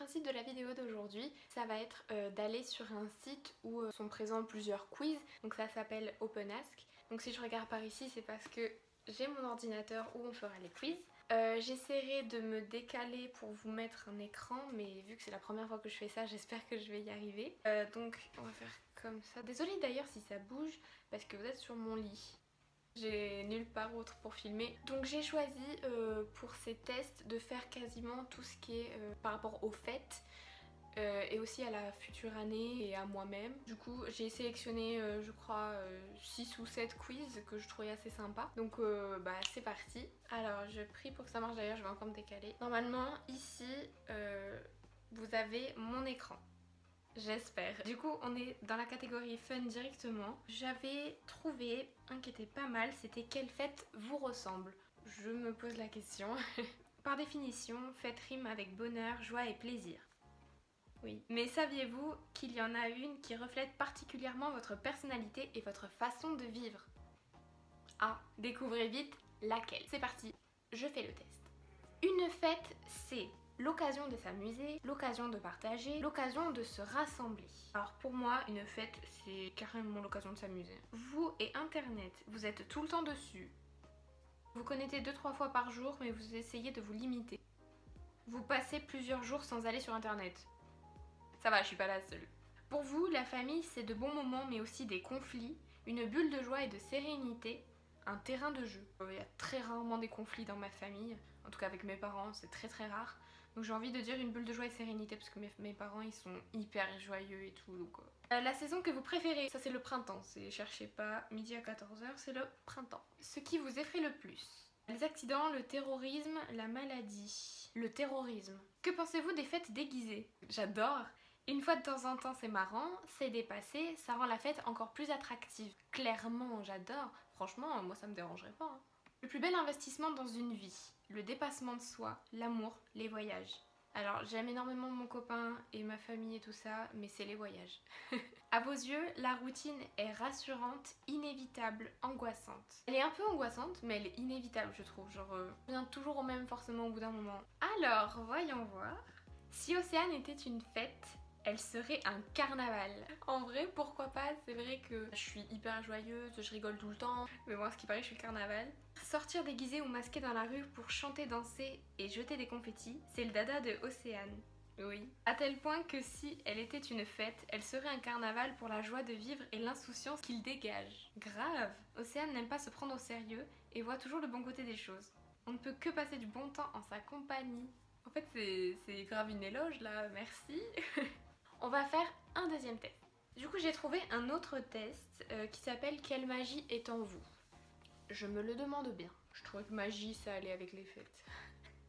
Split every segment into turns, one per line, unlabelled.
principe de la vidéo d'aujourd'hui, ça va être d'aller sur un site où sont présents plusieurs quiz. Donc ça s'appelle OpenAsk. Donc si je regarde par ici, c'est parce que j'ai mon ordinateur où on fera les quiz. J'essaierai de me décaler pour vous mettre un écran, mais vu que c'est la première fois que je fais ça, j'espère que je vais y arriver. Donc on va faire comme ça. Désolée d'ailleurs si ça bouge, parce que vous êtes sur mon lit. J'ai nulle part autre pour filmer. Donc j'ai choisi pour ces tests de faire quasiment tout ce qui est par rapport aux fêtes. Et aussi à la future année et à moi-même. Du coup j'ai sélectionné je crois 6 ou 7 quiz que je trouvais assez sympa. Donc bah c'est parti. Alors je prie pour que ça marche, d'ailleurs je vais encore me décaler. Normalement ici vous avez mon écran. J'espère. Du coup on est dans la catégorie fun directement. J'avais trouvé un qui était pas mal, c'était quelle fête vous ressemble. Je me pose la question. Par définition, fête rime avec bonheur, joie et plaisir. Oui. Mais saviez-vous qu'il y en a une qui reflète particulièrement votre personnalité et votre façon de vivre? Ah, découvrez vite laquelle. C'est parti, je fais le test. Une fête, c'est l'occasion de s'amuser, l'occasion de partager, l'occasion de se rassembler. Alors pour moi, une fête, c'est carrément l'occasion de s'amuser. Vous et Internet, vous êtes tout le temps dessus. Vous connectez 2-3 fois par jour, mais vous essayez de vous limiter. Vous passez plusieurs jours sans aller sur Internet. Ça va, je suis pas la seule. Pour vous, la famille, c'est de bons moments, mais aussi des conflits, une bulle de joie et de sérénité, un terrain de jeu. Il y a très rarement des conflits dans ma famille, en tout cas avec mes parents, c'est très très rare. Donc j'ai envie de dire une bulle de joie et de sérénité, parce que mes parents, ils sont hyper joyeux et tout. Donc, la saison que vous préférez, ça c'est le printemps, cherchez pas, midi à 14h, c'est le printemps. Ce qui vous effraie le plus? Les accidents, le terrorisme, la maladie. Le terrorisme. Que pensez-vous des fêtes déguisées? J'adore. Une fois de temps en temps c'est marrant, c'est dépassé, ça rend la fête encore plus attractive. Clairement, j'adore. Franchement, moi ça me dérangerait pas. Le plus bel investissement dans une vie, le dépassement de soi, l'amour, les voyages. Alors j'aime énormément mon copain et ma famille et tout ça, mais c'est les voyages. À vos yeux, la routine est rassurante, inévitable, angoissante. Elle est un peu angoissante, mais elle est inévitable je trouve, genre on vient toujours au même forcément au bout d'un moment. Alors, voyons voir. Si Océane était une fête, elle serait un carnaval. En vrai, pourquoi pas? C'est vrai que je suis hyper joyeuse, je rigole tout le temps. Mais bon, à ce qui paraît, je suis le carnaval. Sortir déguisée ou masquée dans la rue pour chanter, danser et jeter des confettis, c'est le dada de Océane. Oui. À tel point que si elle était une fête, elle serait un carnaval pour la joie de vivre et l'insouciance qu'il dégage. Grave. Océane n'aime pas se prendre au sérieux et voit toujours le bon côté des choses. On ne peut que passer du bon temps en sa compagnie. En fait, c'est grave une éloge là, merci. On va faire un deuxième test. Du coup, j'ai trouvé un autre test qui s'appelle Quelle magie est en vous? Je me le demande bien. Je trouvais que magie, ça allait avec les fêtes.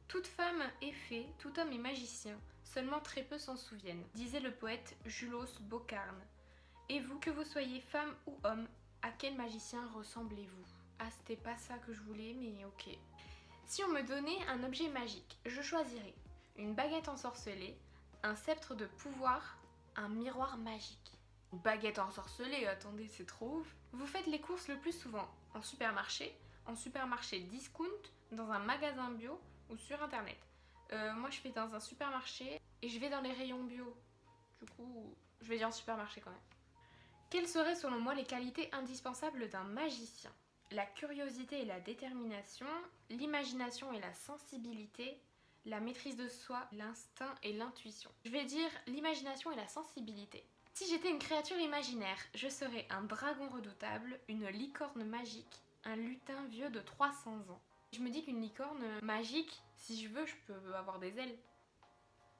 Toute femme est fée, tout homme est magicien. Seulement très peu s'en souviennent, disait le poète Julos Bocarne. Et vous, que vous soyez femme ou homme, à quel magicien ressemblez-vous? Ah, c'était pas ça que je voulais, mais ok. Si on me donnait un objet magique, je choisirais une baguette ensorcelée, un sceptre de pouvoir, un miroir magique. Une baguette ensorcelée, attendez, c'est trop ouf. Vous faites les courses le plus souvent en supermarché discount, dans un magasin bio ou sur internet. Moi je vais dans un supermarché et je vais dans les rayons bio. Du coup, je vais dire supermarché quand même. Quelles seraient selon moi les qualités indispensables d'un magicien? La curiosité et la détermination, l'imagination et la sensibilité, la maîtrise de soi, l'instinct et l'intuition. Je vais dire l'imagination et la sensibilité. Si j'étais une créature imaginaire, je serais un dragon redoutable, une licorne magique, un lutin vieux de 300 ans. Je me dis qu'une licorne magique, si je veux, je peux avoir des ailes.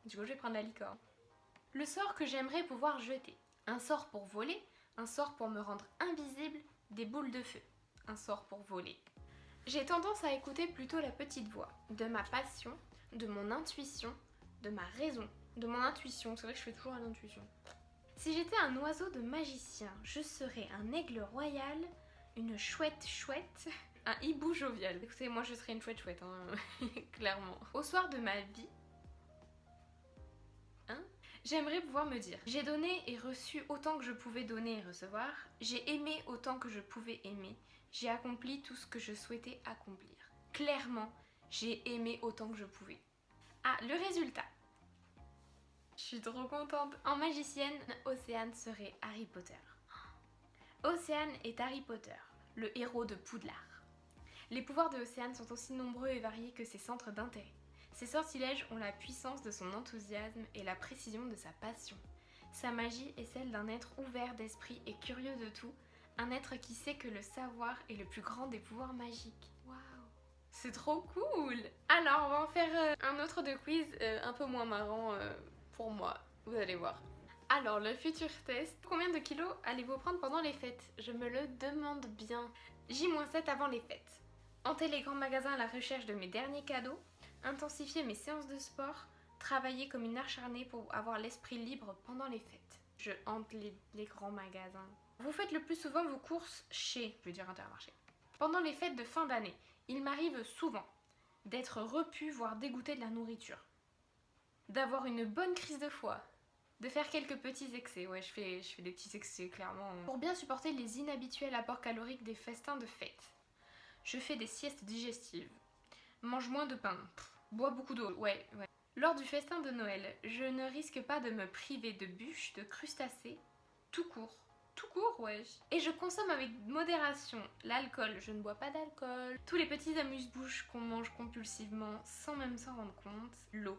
Du coup, je vais prendre la licorne. Le sort que j'aimerais pouvoir jeter. Un sort pour voler, un sort pour me rendre invisible, des boules de feu. Un sort pour voler. J'ai tendance à écouter plutôt la petite voix, de ma passion, de mon intuition, de ma raison, de mon intuition. C'est vrai que je fais toujours à l'intuition. Si j'étais un oiseau de magicien, je serais un aigle royal, une chouette chouette, un hibou jovial. Écoutez, moi je serais une chouette chouette, hein, clairement. Au soir de ma vie, j'aimerais pouvoir me dire, j'ai donné et reçu autant que je pouvais donner et recevoir, j'ai aimé autant que je pouvais aimer, j'ai accompli tout ce que je souhaitais accomplir. Clairement, j'ai aimé autant que je pouvais. Ah, le résultat. Je suis trop contente. En magicienne, Océane serait Harry Potter. Océane est Harry Potter, le héros de Poudlard. Les pouvoirs de Océane sont aussi nombreux et variés que ses centres d'intérêt. Ses sortilèges ont la puissance de son enthousiasme et la précision de sa passion. Sa magie est celle d'un être ouvert d'esprit et curieux de tout, un être qui sait que le savoir est le plus grand des pouvoirs magiques. Waouh, c'est trop cool! Alors, on va en faire un autre de quiz un peu moins marrant pour moi, vous allez voir. Alors, le futur test. Combien de kilos allez-vous prendre pendant les fêtes? Je me le demande bien. J-7 avant les fêtes. Hanter les grands magasins à la recherche de mes derniers cadeaux. Intensifier mes séances de sport. Travailler comme une acharnée pour avoir l'esprit libre pendant les fêtes. Je hante les grands magasins. Vous faites le plus souvent vos courses chez, je veux dire Intermarché. Pendant les fêtes de fin d'année, il m'arrive souvent d'être repu, voire dégoûté de la nourriture. D'avoir une bonne crise de foie. De faire quelques petits excès, ouais je fais des petits excès clairement. Pour bien supporter les inhabituels apports caloriques des festins de fête. Je fais des siestes digestives. Mange moins de pain. Bois beaucoup d'eau, ouais. Lors du festin de Noël, je ne risque pas de me priver de bûches, de crustacés, tout court. Tout court, wesh. Et je consomme avec modération l'alcool, je ne bois pas d'alcool. Tous les petits amuse-bouches qu'on mange compulsivement sans même s'en rendre compte. L'eau.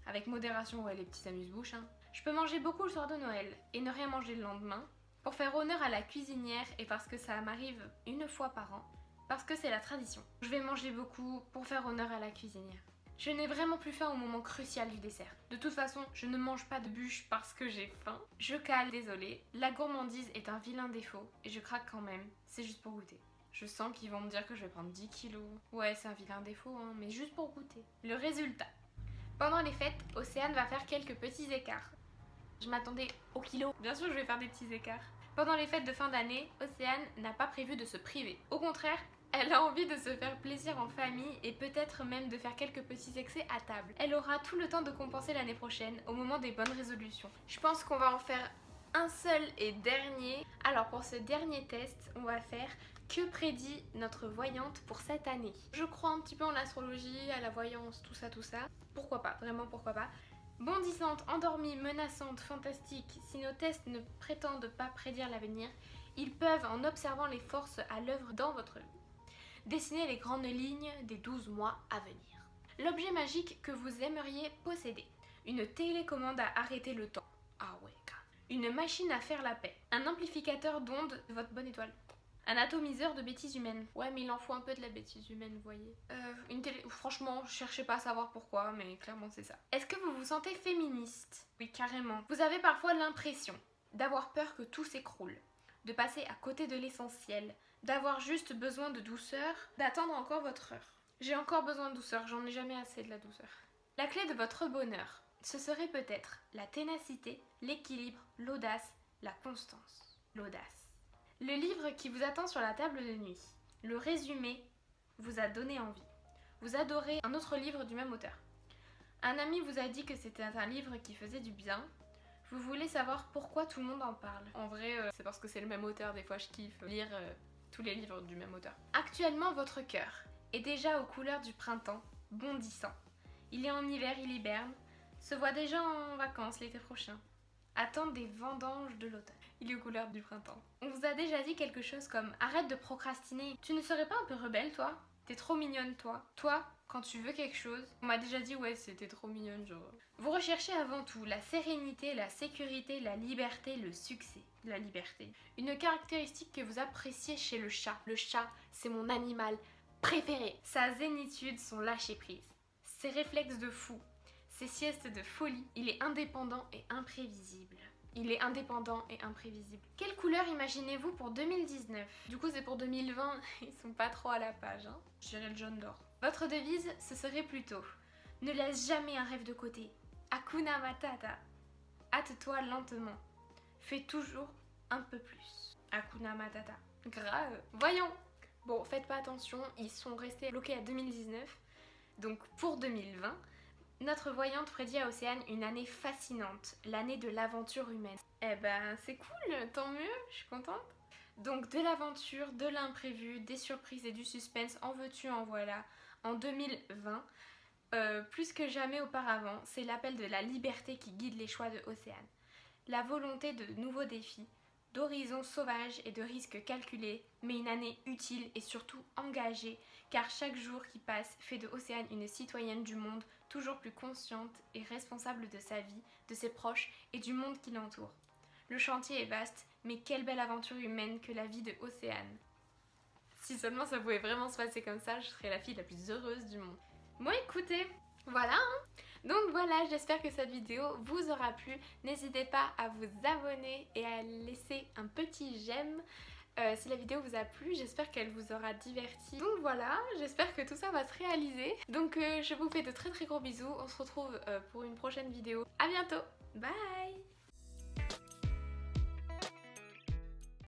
Avec modération, ouais, les petits amuse-bouches, hein. Je peux manger beaucoup le soir de Noël et ne rien manger le lendemain pour faire honneur à la cuisinière et parce que ça m'arrive une fois par an, parce que c'est la tradition. Je vais manger beaucoup pour faire honneur à la cuisinière. Je n'ai vraiment plus faim au moment crucial du dessert. De toute façon, je ne mange pas de bûches parce que j'ai faim. Je cale, désolée. La gourmandise est un vilain défaut et je craque quand même. C'est juste pour goûter. Je sens qu'ils vont me dire que je vais prendre 10 kilos. Ouais, c'est un vilain défaut, hein, mais juste pour goûter. Le résultat. Pendant les fêtes, Océane va faire quelques petits écarts. Je m'attendais au kilo. Bien sûr, je vais faire des petits écarts. Pendant les fêtes de fin d'année, Océane n'a pas prévu de se priver. Au contraire, elle a envie de se faire plaisir en famille et peut-être même de faire quelques petits excès à table. Elle aura tout le temps de compenser l'année prochaine au moment des bonnes résolutions. Je pense qu'on va en faire un seul et dernier. Alors pour ce dernier test, on va faire que prédit notre voyante pour cette année. Je crois un petit peu en l'astrologie, à la voyance, tout ça. Pourquoi pas, vraiment pourquoi pas. Bondissante, endormie, menaçante, fantastique, si nos tests ne prétendent pas prédire l'avenir, ils peuvent, en observant les forces à l'œuvre dans votre vie, dessiner les grandes lignes des 12 mois à venir. L'objet magique que vous aimeriez posséder. Une télécommande à arrêter le temps. Ah ouais, grave. Une machine à faire la paix. Un amplificateur d'ondes de votre bonne étoile. Un atomiseur de bêtises humaines. Ouais, mais il en faut un peu de la bêtise humaine, vous voyez. Une télé... Franchement, je cherchais pas à savoir pourquoi, mais clairement c'est ça. Est-ce que vous vous sentez féministe? Oui, carrément. Vous avez parfois l'impression d'avoir peur que tout s'écroule, de passer à côté de l'essentiel, d'avoir juste besoin de douceur, d'attendre encore votre heure. J'ai encore besoin de douceur, j'en ai jamais assez de la douceur. La clé de votre bonheur, ce serait peut-être la ténacité, l'équilibre, l'audace, la constance. L'audace. Le livre qui vous attend sur la table de nuit, le résumé vous a donné envie. Vous adorez un autre livre du même auteur. Un ami vous a dit que c'était un livre qui faisait du bien. Vous voulez savoir pourquoi tout le monde en parle. En vrai, c'est parce que c'est le même auteur. Des fois, je kiffe lire tous les livres du même auteur. Actuellement, votre cœur est déjà aux couleurs du printemps, bondissant. Il est en hiver, il hiberne, se voit déjà en vacances l'été prochain. Attend des vendanges de l'automne. Il est aux couleurs du printemps. On vous a déjà dit quelque chose comme « Arrête de procrastiner. Tu ne serais pas un peu rebelle, toi? T'es trop mignonne, toi. Toi, quand tu veux quelque chose... » On m'a déjà dit « Ouais, c'était trop mignonne, genre... » Vous recherchez avant tout la sérénité, la sécurité, la liberté, le succès. La liberté. Une caractéristique que vous appréciez chez le chat. Le chat, c'est mon animal préféré. Sa zénitude, son lâcher-prise. Ses réflexes de fou. Ses siestes de folie. Il est indépendant et imprévisible. Il est indépendant et imprévisible. Quelle couleur imaginez-vous pour 2019? Du coup, c'est pour 2020, ils sont pas trop à la page, hein. Je dirais le jaune d'or. Votre devise, ce serait plutôt: ne laisse jamais un rêve de côté. Hakuna Matata. Hâte-toi lentement. Fais toujours un peu plus. Hakuna Matata. Grave. Voyons. Bon, faites pas attention, ils sont restés bloqués à 2019. Donc pour 2020, notre voyante prédit à Océane une année fascinante, l'année de l'aventure humaine. Eh ben c'est cool, tant mieux, je suis contente. Donc de l'aventure, de l'imprévu, des surprises et du suspense, en veux-tu, en voilà, en 2020. plus que jamais auparavant, c'est l'appel de la liberté qui guide les choix de Océane. La volonté de nouveaux défis, d'horizons sauvages et de risques calculés, mais une année utile et surtout engagée, car chaque jour qui passe fait de Océane une citoyenne du monde toujours plus consciente et responsable de sa vie, de ses proches et du monde qui l'entoure. Le chantier est vaste, mais quelle belle aventure humaine que la vie de Océane. Si seulement ça pouvait vraiment se passer comme ça, je serais la fille la plus heureuse du monde. Bon écoutez, voilà Donc voilà, j'espère que cette vidéo vous aura plu. N'hésitez pas à vous abonner et à laisser un petit j'aime si la vidéo vous a plu. J'espère qu'elle vous aura diverti. Donc voilà, j'espère que tout ça va se réaliser. Donc je vous fais de très très gros bisous. On se retrouve pour une prochaine vidéo. À bientôt. Bye.